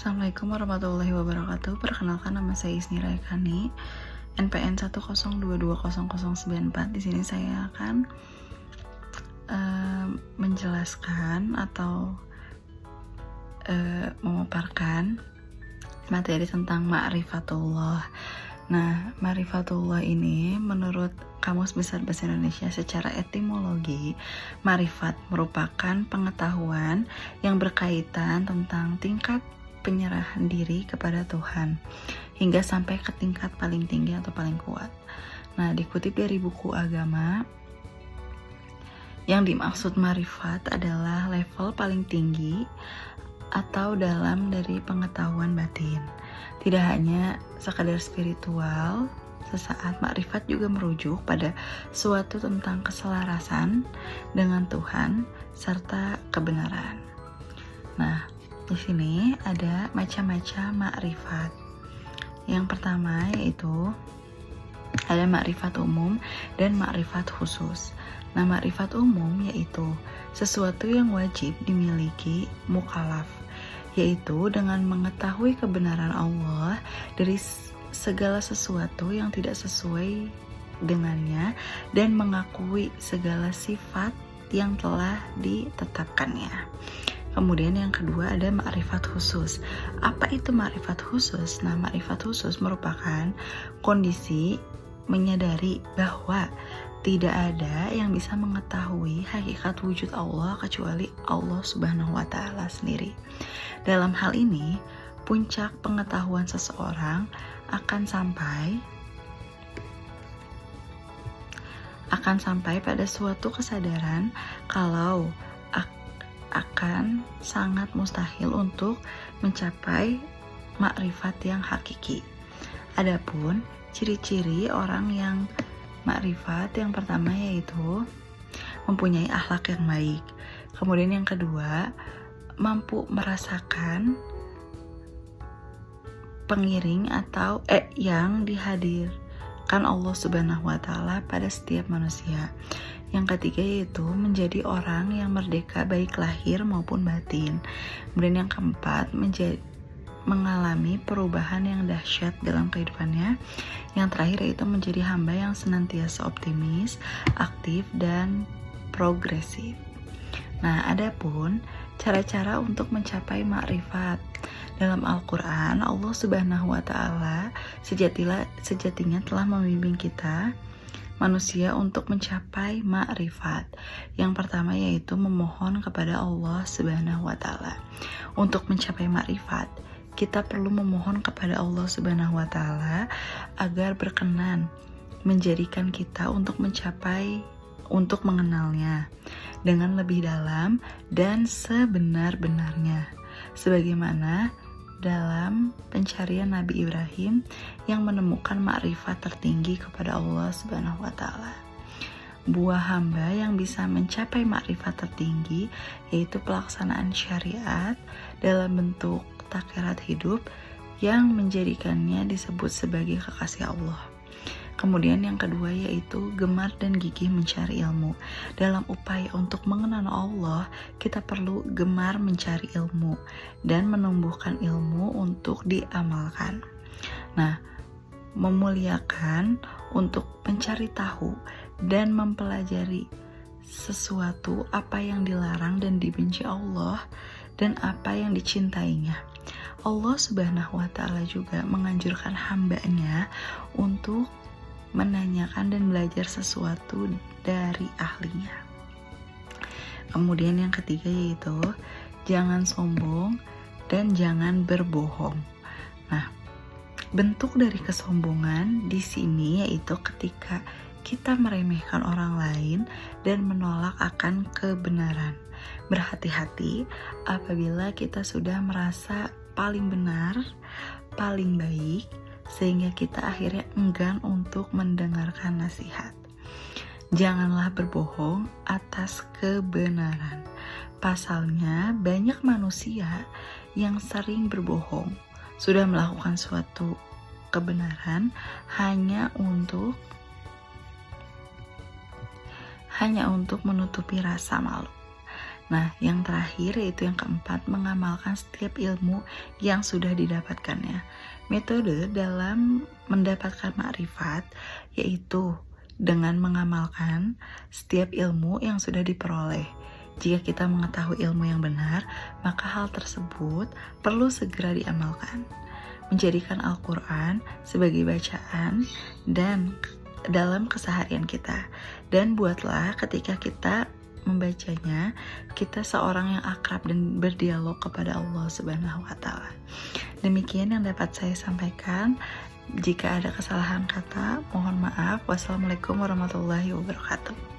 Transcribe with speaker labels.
Speaker 1: Assalamualaikum warahmatullahi wabarakatuh. Perkenalkan, nama saya Isni Raikani, NPN 102200094. Di sini saya akan menjelaskan atau memaparkan materi tentang ma'rifatullah. Nah, ma'rifatullah ini menurut Kamus Besar Bahasa Indonesia secara etimologi, ma'rifat merupakan pengetahuan yang berkaitan tentang tingkat penyerahan diri kepada Tuhan hingga sampai ke tingkat paling tinggi atau paling kuat. Nah, dikutip dari buku agama, yang dimaksud ma'rifat adalah level paling tinggi atau dalam dari pengetahuan batin. Tidak hanya sekadar spiritual, sesaat ma'rifat juga merujuk pada suatu tentang keselarasan dengan Tuhan serta kebenaran. Nah, di sini ada macam-macam ma'rifat. Yang pertama yaitu ada ma'rifat umum dan ma'rifat khusus. Nah, ma'rifat umum yaitu sesuatu yang wajib dimiliki mukallaf, yaitu dengan mengetahui kebenaran Allah dari segala sesuatu yang tidak sesuai dengannya dan mengakui segala sifat yang telah ditetapkannya. Kemudian yang kedua ada ma'rifat khusus. Apa itu ma'rifat khusus? Nah, ma'rifat khusus merupakan kondisi menyadari bahwa tidak ada yang bisa mengetahui hakikat wujud Allah kecuali Allah Subhanahu wa Ta'ala sendiri. Dalam hal ini, puncak pengetahuan seseorang akan sampai pada suatu kesadaran kalau akan sangat mustahil untuk mencapai ma'rifat yang hakiki. Adapun ciri-ciri orang yang ma'rifat, yang pertama yaitu mempunyai akhlak yang baik. Kemudian yang kedua, mampu merasakan pengiring atau yang dihadirkan Allah Subhanahu wa Ta'ala pada setiap manusia. Yang ketiga yaitu menjadi orang yang merdeka baik lahir maupun batin. Kemudian yang keempat, mengalami perubahan yang dahsyat dalam kehidupannya. Yang terakhir yaitu menjadi hamba yang senantiasa optimis, aktif, dan progresif. Nah, adapun cara-cara untuk mencapai ma'rifat. Dalam Al-Quran, Allah Subhanahu wa Ta'ala sejatinya telah membimbing kita manusia untuk mencapai ma'rifat. Yang pertama yaitu memohon kepada Allah Subhanahu wa Ta'ala. Untuk mencapai ma'rifat, kita perlu memohon kepada Allah Subhanahu wa Ta'ala agar berkenan menjadikan kita untuk mengenalnya dengan lebih dalam dan sebenar-benarnya, sebagaimana dalam pencarian Nabi Ibrahim yang menemukan ma'rifat tertinggi kepada Allah Subhanahu wa Ta'ala. Buah hamba yang bisa mencapai ma'rifat tertinggi yaitu pelaksanaan syariat dalam bentuk takirat hidup yang menjadikannya disebut sebagai kekasih Allah. Kemudian yang kedua yaitu gemar dan gigih mencari ilmu. Dalam upaya untuk mengenal Allah, kita perlu gemar mencari ilmu dan menumbuhkan ilmu untuk diamalkan. Nah, memuliakan untuk mencari tahu dan mempelajari sesuatu apa yang dilarang dan dibenci Allah dan apa yang dicintainya. Allah Subhanahu wa Ta'ala juga menganjurkan hambanya untuk menanyakan dan belajar sesuatu dari ahlinya. Kemudian yang ketiga yaitu jangan sombong dan jangan berbohong. Nah, bentuk dari kesombongan di sini yaitu ketika kita meremehkan orang lain dan menolak akan kebenaran. Berhati-hati apabila kita sudah merasa paling benar, paling baik, sehingga kita akhirnya enggan untuk mendengarkan nasihat. Janganlah berbohong atas kebenaran. Pasalnya, banyak manusia yang sering berbohong, sudah melakukan suatu kebenaran hanya untuk menutupi rasa malu. Nah, yang terakhir yaitu yang keempat, mengamalkan setiap ilmu yang sudah didapatkannya. Metode dalam mendapatkan makrifat yaitu dengan mengamalkan setiap ilmu yang sudah diperoleh. Jika kita mengetahui ilmu yang benar, maka hal tersebut perlu segera diamalkan. Menjadikan Al-Quran sebagai bacaan dan dalam keseharian kita. Dan buatlah ketika kita membacanya, kita seorang yang akrab dan berdialog kepada Allah Subhanahu wa Ta'ala. Demikian yang dapat saya sampaikan. Jika ada kesalahan kata, mohon maaf. Wassalamualaikum warahmatullahi wabarakatuh.